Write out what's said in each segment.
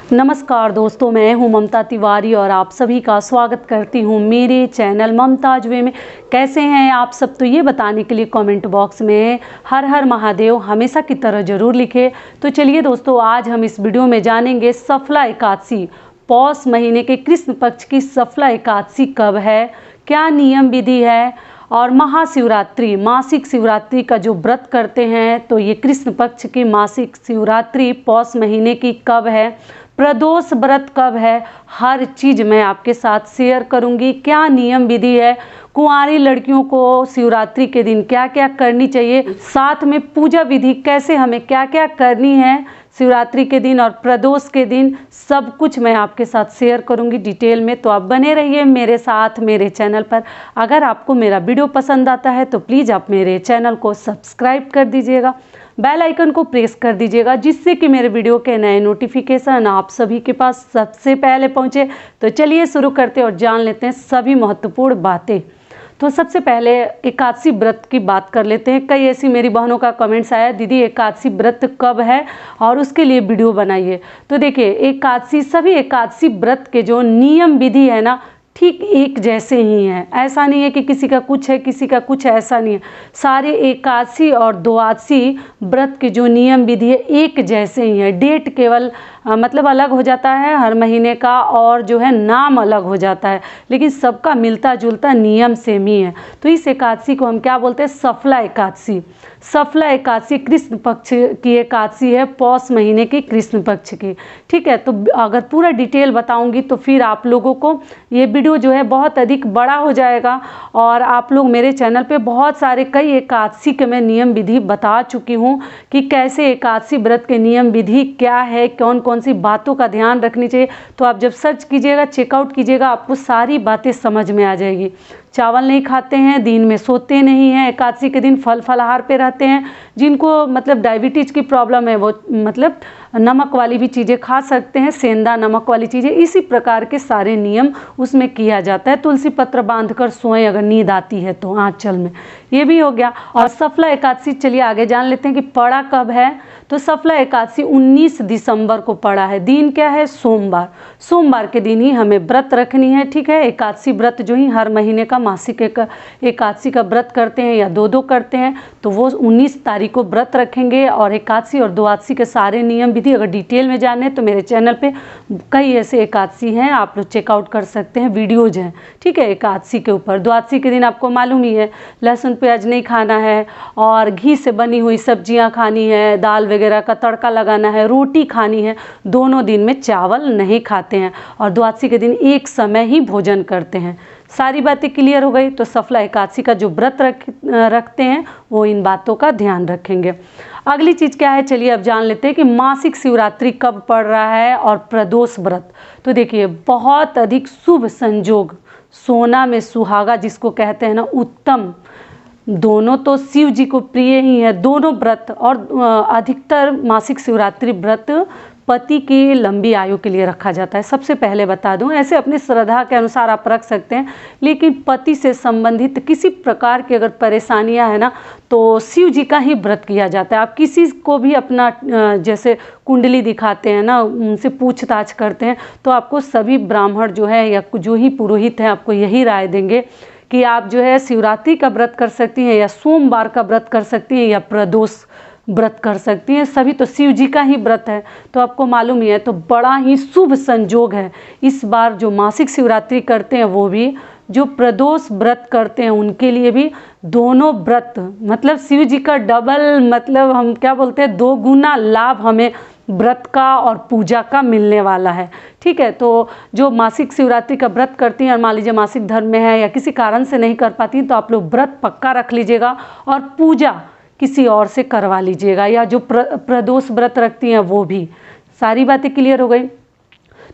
नमस्कार दोस्तों, मैं हूं ममता तिवारी और आप सभी का स्वागत करती हूं मेरे चैनल ममताज वे में। कैसे हैं आप सब, तो ये बताने के लिए कमेंट बॉक्स में हर हर महादेव हमेशा की तरह ज़रूर लिखें। तो चलिए दोस्तों, आज हम इस वीडियो में जानेंगे सफला एकादशी, पौष महीने के कृष्ण पक्ष की सफला एकादशी कब है, क्या नियम विधि है, और महाशिवरात्रि, मासिक शिवरात्रि का जो व्रत करते हैं तो ये कृष्ण पक्ष की मासिक शिवरात्रि पौष महीने की कब है, प्रदोष व्रत कब है, हर चीज़ मैं आपके साथ शेयर करूंगी। क्या नियम विधि है, कुंवारी लड़कियों को शिवरात्रि के दिन क्या क्या करनी चाहिए, साथ में पूजा विधि कैसे हमें क्या क्या करनी है शिवरात्रि के दिन और प्रदोष के दिन, सब कुछ मैं आपके साथ शेयर करूंगी डिटेल में। तो आप बने रहिए मेरे साथ मेरे चैनल पर। अगर आपको मेरा वीडियो पसंद आता है तो प्लीज़ आप मेरे चैनल को सब्सक्राइब कर दीजिएगा, बेल आइकन को प्रेस कर दीजिएगा, जिससे कि मेरे वीडियो के नए नोटिफिकेशन आप सभी के पास सबसे पहले पहुंचे। तो चलिए शुरू करते और जान लेते हैं सभी महत्वपूर्ण बातें। तो सबसे पहले एकादशी व्रत की बात कर लेते हैं। कई ऐसी मेरी बहनों का कमेंट्स आया, दीदी एकादशी व्रत कब है और उसके लिए वीडियो बनाइए। तो देखिए, एकादशी, सभी एकादशी व्रत के जो नियम विधि है ना, ठीक एक जैसे ही हैं। ऐसा नहीं है कि किसी का कुछ है किसी का कुछ है, ऐसा नहीं है। सारे एकादशी और द्वादशी व्रत के जो नियम विधि है एक जैसे ही है। डेट केवल मतलब अलग हो जाता है हर महीने का, और जो है नाम अलग हो जाता है, लेकिन सबका मिलता जुलता नियम सेम ही है। तो इस एकादशी को हम क्या बोलते हैं, सफला एकादशी। सफला एकादशी कृष्ण पक्ष की एकादशी है, पौष महीने की कृष्ण पक्ष की। ठीक है, तो अगर पूरा डिटेल बताऊंगी तो फिर आप लोगों को ये वीडियो जो है बहुत अधिक बड़ा हो जाएगा, और आप लोग मेरे चैनल पे बहुत सारे कई एकादशी के मैं नियम विधि बता चुकी हूँ कि कैसे एकादशी व्रत के नियम विधि क्या है, कौन कौन सी बातों का ध्यान रखनी चाहिए। तो आप जब सर्च कीजिएगा, चेकआउट कीजिएगा, आपको सारी बातें समझ में आ जाएगी। चावल नहीं खाते हैं, दिन में सोते नहीं हैं, एकादशी के दिन फल फलाहार पे रहते हैं। जिनको मतलब डायबिटीज़ की प्रॉब्लम है वो मतलब नमक वाली भी चीज़ें खा सकते हैं, सेंधा नमक वाली चीज़ें। इसी प्रकार के सारे नियम उसमें किया जाता है। तुलसी पत्र बांधकर सोएं अगर नींद आती है तो आंचल में, ये भी हो गया। और सफला एकादशी, चलिए आगे जान लेते हैं कि पड़ा कब है। तो सफला एकादशी 19 दिसंबर को पड़ा है। दिन क्या है, सोमवार। सोमवार के दिन ही हमें व्रत रखनी है। ठीक है, एकादशी व्रत जो ही हर महीने का मासिक एकादशी का व्रत करते हैं या दो करते हैं, तो वो 19 तारीख को व्रत रखेंगे। और एकादशी और द्वादशी के सारे नियम विधि अगर डिटेल में जाने तो मेरे चैनल पे कई ऐसे एकादशी हैं, आप लोग चेकआउट कर सकते हैं, वीडियोज हैं। ठीक है, एकादशी के ऊपर। द्वादशी के दिन आपको मालूम ही है, लहसुन प्याज नहीं खाना है और घी से बनी हुई सब्जियां खानी है, दाल वगैरह का तड़का लगाना है, रोटी खानी है। दोनों दिन में चावल नहीं खाते हैं, और द्वादशी के दिन एक समय ही भोजन करते हैं। सारी बातें क्लियर हो गई। तो सफला एकादशी का जो व्रत रखते हैं वो इन बातों का ध्यान रखेंगे। अगली चीज़ क्या है, चलिए अब जान लेते हैं कि मासिक शिवरात्रि कब पड़ रहा है और प्रदोष व्रत। तो देखिए, बहुत अधिक शुभ संजोग, सोना में सुहागा जिसको कहते हैं ना, उत्तम, दोनों तो शिव जी को प्रिय ही है दोनों व्रत। और अधिकतर मासिक शिवरात्रि व्रत पति की लंबी आयु के लिए रखा जाता है। सबसे पहले बता दूं, ऐसे अपनी श्रद्धा के अनुसार आप रख सकते हैं, लेकिन पति से संबंधित किसी प्रकार की अगर परेशानियां है ना, तो शिव जी का ही व्रत किया जाता है। आप किसी को भी अपना जैसे कुंडली दिखाते हैं ना, उनसे पूछताछ करते हैं, तो आपको सभी ब्राह्मण जो है या जो ही पुरोहित हैं आपको यही राय देंगे कि आप जो है शिवरात्रि का व्रत कर सकती हैं, या सोमवार का व्रत कर सकती हैं, या प्रदोष व्रत कर सकती हैं। सभी तो शिव जी का ही व्रत है, तो आपको मालूम ही है। तो बड़ा ही शुभ संजोग है इस बार, जो मासिक शिवरात्रि करते हैं वो भी, जो प्रदोष व्रत करते हैं उनके लिए भी, दोनों व्रत मतलब शिव जी का डबल, मतलब हम क्या बोलते हैं, 2 गुना लाभ हमें व्रत का और पूजा का मिलने वाला है। ठीक है, तो जो मासिक शिवरात्रि का व्रत करती हैं और मान लीजिए मासिक धर्म में है या किसी कारण से नहीं कर पाती, तो आप लोग व्रत पक्का रख लीजिएगा और पूजा किसी और से करवा लीजिएगा, या जो प्रदोष व्रत रखती हैं वो भी। सारी बातें क्लियर हो गई।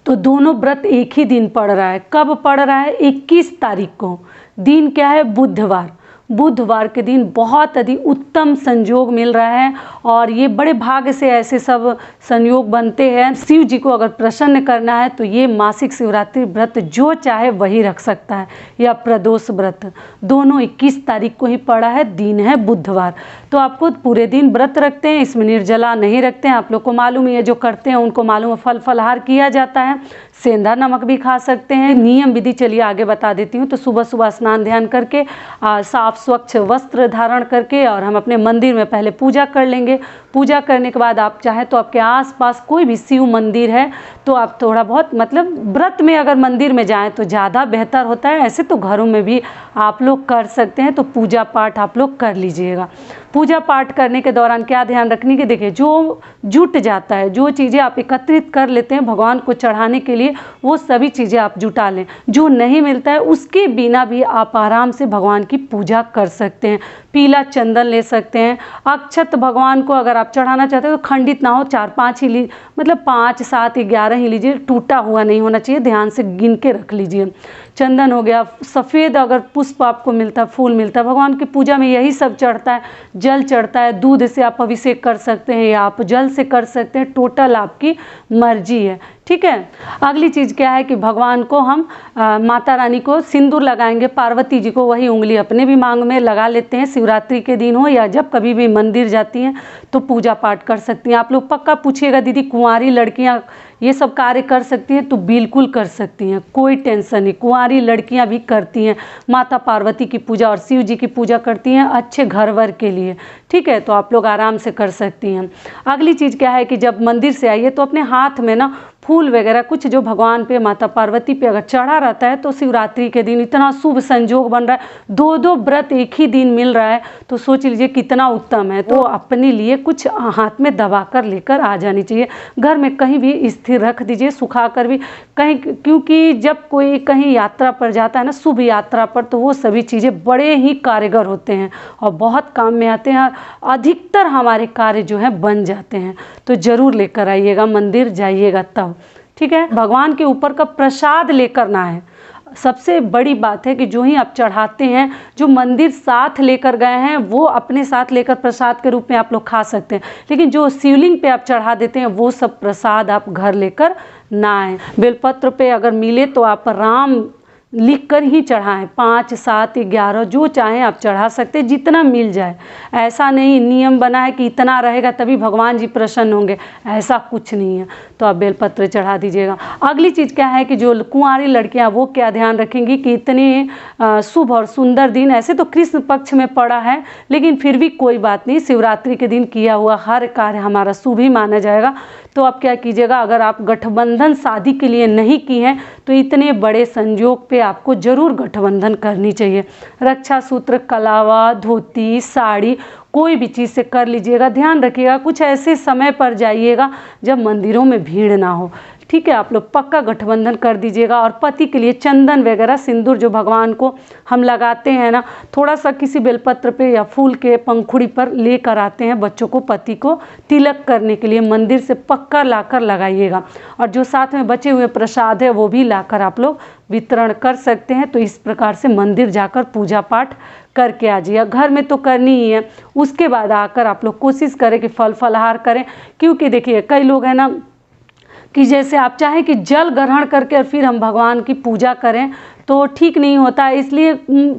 तो दोनों व्रत एक ही दिन पड़ रहा है। कब पड़ रहा है, 21 तारीख को। दिन क्या है, बुधवार। बुधवार के दिन बहुत अधिक उत्तम संयोग मिल रहा है, और ये बड़े भाग्य से ऐसे सब संयोग बनते हैं। शिव जी को अगर प्रसन्न करना है तो ये मासिक शिवरात्रि व्रत जो चाहे वही रख सकता है, या प्रदोष व्रत, दोनों 21 तारीख को ही पड़ा है, दिन है बुधवार। तो आपको पूरे दिन व्रत रखते हैं, इसमें निर्जला नहीं रखते हैं। आप लोग को मालूम ही है, जो करते हैं उनको मालूम है, फल फलहार किया जाता है, सेंधा नमक भी खा सकते हैं। नियम विधि चलिए आगे बता देती हूँ। तो सुबह सुबह स्नान ध्यान करके साफ स्वच्छ वस्त्र धारण करके और हम अपने मंदिर में पहले पूजा कर लेंगे। पूजा करने के बाद आप चाहें तो आपके आसपास कोई भी शिव मंदिर है तो आप थोड़ा बहुत मतलब व्रत में अगर मंदिर में जाएं तो ज़्यादा बेहतर होता है। ऐसे तो घरों में भी आप लोग कर सकते हैं, तो पूजा पाठ आप लोग कर लीजिएगा। पूजा पाठ करने के दौरान क्या ध्यान रखने की, देखिए जो जुट जाता है, जो चीज़ें आप एकत्रित कर लेते हैं भगवान को चढ़ाने के लिए, वो सभी चीज़ें आप जुटा लें। जो नहीं मिलता है उसके बिना भी आप आराम से भगवान की पूजा कर सकते हैं। पीला चंदन ले सकते हैं। अक्षत भगवान को अगर आप चढ़ाना चाहते हो तो खंडित ना हो, 4-5 ही मतलब 5, 7, 11 ही लीजिए, टूटा हुआ नहीं होना चाहिए, ध्यान से गिन के रख लीजिए। चंदन हो गया, सफ़ेद अगर पुष्प आपको मिलता है, फूल मिलता है, भगवान की पूजा में यही सब चढ़ता है। जल चढ़ता है, दूध से आप अभिषेक कर सकते हैं या आप जल से कर सकते हैं, टोटल आपकी मर्जी है, ठीक है। अगली चीज़ क्या है कि भगवान को हम माता रानी को सिंदूर लगाएंगे, पार्वती जी को वही उंगली अपने भी मांग में लगा लेते हैं। शिवरात्रि के दिन हो या जब कभी भी मंदिर जाती हैं तो पूजा पाठ कर सकती हैं। आप लोग पक्का पूछिएगा दीदी कुंवारी लड़कियां ये सब कार्य कर सकती हैं, तो बिल्कुल कर सकती हैं, कोई टेंशन नहीं। कुंवारी लड़कियां भी करती हैं, माता पार्वती की पूजा और शिव जी की पूजा करती हैं अच्छे घर वर के लिए, ठीक है। तो आप लोग आराम से कर सकती हैं। अगली चीज़ क्या है कि जब मंदिर से आइए तो अपने हाथ में ना फूल वगैरह कुछ जो भगवान पे माता पार्वती पे अगर चढ़ा रहता है तो शिवरात्रि के दिन इतना शुभ संजोग बन रहा है, 2-2 व्रत एक ही दिन मिल रहा है, तो सोच लीजिए कितना उत्तम है। तो अपने लिए कुछ हाथ में दबा कर लेकर आ जानी चाहिए, घर में कहीं भी स्थिर रख दीजिए, सुखा कर भी कहीं, क्योंकि जब कोई कहीं यात्रा पर जाता है ना, शुभ यात्रा पर, तो वो सभी चीज़ें बड़े ही कारगर होते हैं और बहुत काम में आते हैं, अधिकतर हमारे कार्य जो है बन जाते हैं। तो ज़रूर लेकर आइएगा, मंदिर जाइएगा तब, ठीक है। भगवान के ऊपर का प्रसाद लेकर ना है, सबसे बड़ी बात है कि जो ही आप चढ़ाते हैं, जो मंदिर साथ लेकर गए हैं वो अपने साथ लेकर प्रसाद के रूप में आप लोग खा सकते हैं, लेकिन जो शिवलिंग पे आप चढ़ा देते हैं वो सब प्रसाद आप घर लेकर ना आए। बेलपत्र पे अगर मिले तो आप राम लिख कर ही चढ़ाएं, 5, 7, 11 जो चाहें आप चढ़ा सकते हैं, जितना मिल जाए। ऐसा नहीं नियम बना है कि इतना रहेगा तभी भगवान जी प्रसन्न होंगे, ऐसा कुछ नहीं है। तो आप बेलपत्र चढ़ा दीजिएगा। अगली चीज़ क्या है कि जो कुंवारी लड़कियां वो क्या ध्यान रखेंगी कि इतने शुभ और सुंदर दिन, ऐसे तो कृष्ण पक्ष में पड़ा है लेकिन फिर भी कोई बात नहीं, शिवरात्रि के दिन किया हुआ हर कार्य हमारा शुभ ही माना जाएगा। तो आप क्या कीजिएगा, अगर आप गठबंधन शादी के लिए नहीं की हैं तो इतने बड़े संयोग पे आपको जरूर गठबंधन करनी चाहिए। रक्षा सूत्र, कलावा, धोती, साड़ी, कोई भी चीज़ से कर लीजिएगा। ध्यान रखिएगा कुछ ऐसे समय पर जाइएगा जब मंदिरों में भीड़ ना हो, ठीक है। आप लोग पक्का गठबंधन कर दीजिएगा। और पति के लिए चंदन वगैरह, सिंदूर जो भगवान को हम लगाते हैं ना, थोड़ा सा किसी बेलपत्र पे या फूल के पंखुड़ी पर लेकर आते हैं बच्चों को, पति को तिलक करने के लिए मंदिर से पक्का लाकर लगाइएगा। और जो साथ में बचे हुए प्रसाद है वो भी लाकर आप लोग वितरण कर सकते हैं। तो इस प्रकार से मंदिर जाकर पूजा पाठ करके आ जाइए। घर में तो करनी ही है, उसके बाद आकर आप लोग कोशिश करें कि फल फलहार करें। क्योंकि देखिए कई लोग हैं ना कि जैसे आप चाहें कि जल ग्रहण करके और फिर हम भगवान की पूजा करें तो ठीक नहीं होता है। इसलिए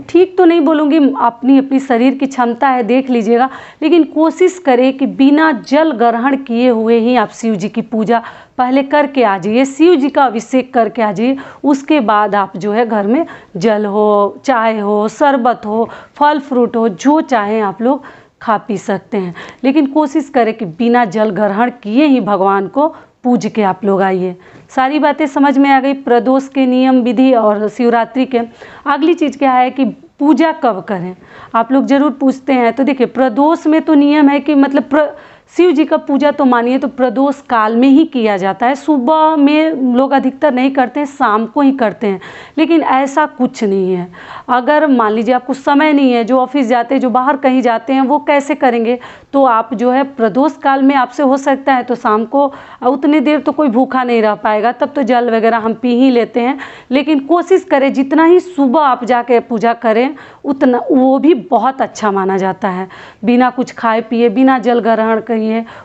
ठीक तो नहीं बोलूँगी, अपनी अपनी शरीर की क्षमता है, देख लीजिएगा, लेकिन कोशिश करें कि बिना जल ग्रहण किए हुए ही आप शिव जी की पूजा पहले करके आ जाइए, शिव जी का अभिषेक करके आ जाइए। उसके बाद आप जो है घर में जल हो, चाय हो, शरबत हो, फल फ्रूट हो, जो चाहें आप लोग खा पी सकते हैं। लेकिन कोशिश करें कि बिना जल ग्रहण किए ही भगवान को पूज के आप लोग आइए। सारी बातें समझ में आ गई, प्रदोष के नियम विधि और शिवरात्रि के। अगली चीज़ क्या है कि पूजा कब करें, आप लोग ज़रूर पूछते हैं। तो देखिए प्रदोष में तो नियम है कि मतलब शिव जी का पूजा तो मानिए तो प्रदोष काल में ही किया जाता है। सुबह में लोग अधिकतर नहीं करते हैं, शाम को ही करते हैं, लेकिन ऐसा कुछ नहीं है। अगर मान लीजिए आपको समय नहीं है, जो ऑफिस जाते हैं, जो बाहर कहीं जाते हैं, वो कैसे करेंगे, तो आप जो है प्रदोष काल में आपसे हो सकता है तो शाम को उतनी देर तो कोई भूखा नहीं रह पाएगा, तब तो जल वगैरह हम पी ही लेते हैं। लेकिन कोशिश करें जितना ही सुबह आप जाके पूजा करें उतना, वो भी बहुत अच्छा माना जाता है। बिना कुछ खाए पिए, बिना जल ग्रहण करिए,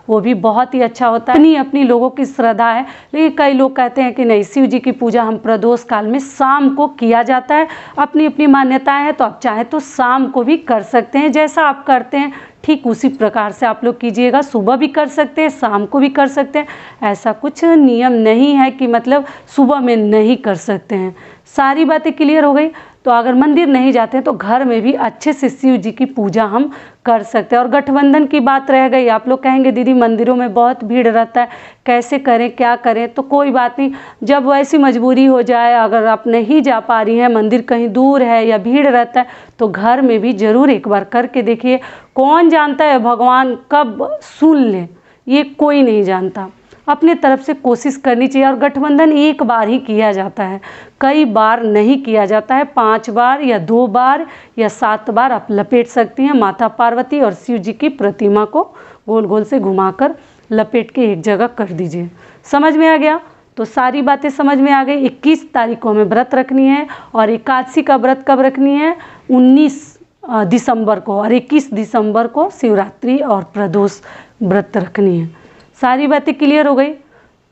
वो भी बहुत ही अच्छा होता है। अपनी लोगों की श्रद्धा है, लेकिन कई लोग कहते हैं कि नहीं, शिव जी की पूजा हम प्रदोष काल में शाम को किया जाता है। अपनी अपनी मान्यताएं हैं, तो आप चाहे तो शाम को भी कर सकते हैं, जैसा आप करते हैं ठीक उसी प्रकार से आप लोग कीजिएगा। सुबह भी कर सकते हैं, शाम को भी कर सकते हैं, ऐसा कुछ नियम नहीं है कि मतलब सुबह में नहीं कर सकते हैं। सारी बातें क्लियर हो गई। तो अगर मंदिर नहीं जाते हैं तो घर में भी अच्छे से शिव जी की पूजा हम कर सकते हैं। और गठबंधन की बात रह गई, आप लोग कहेंगे दीदी मंदिरों में बहुत भीड़ रहता है, कैसे करें क्या करें। तो कोई बात नहीं, जब वैसी मजबूरी हो जाए, अगर आप नहीं जा पा रही हैं, मंदिर कहीं दूर है या भीड़ रहता है, तो घर में भी ज़रूर एक बार करके देखिए। कौन जानता है भगवान कब सुन ले, ये कोई नहीं जानता। अपने तरफ से कोशिश करनी चाहिए। और गठबंधन एक बार ही किया जाता है, कई बार नहीं किया जाता है। 5 बार या 2 बार या 7 बार आप लपेट सकती हैं। माता पार्वती और शिव जी की प्रतिमा को गोल गोल से घुमाकर लपेट के एक जगह कर दीजिए। समझ में आ गया? तो सारी बातें समझ में आ गई। 21 तारीख को हमें व्रत रखनी है। और एकादशी का व्रत कब रखनी है? 19 दिसंबर को। और 21 दिसंबर को शिवरात्रि और प्रदोष व्रत रखनी है। सारी बातें क्लियर हो गई।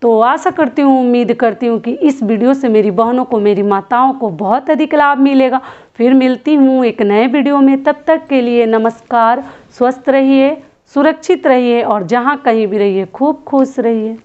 तो आशा करती हूँ, उम्मीद करती हूँ कि इस वीडियो से मेरी बहनों को, मेरी माताओं को बहुत अधिक लाभ मिलेगा। फिर मिलती हूँ एक नए वीडियो में। तब तक के लिए नमस्कार। स्वस्थ रहिए, सुरक्षित रहिए और जहाँ कहीं भी रहिए खूब खुश रहिए।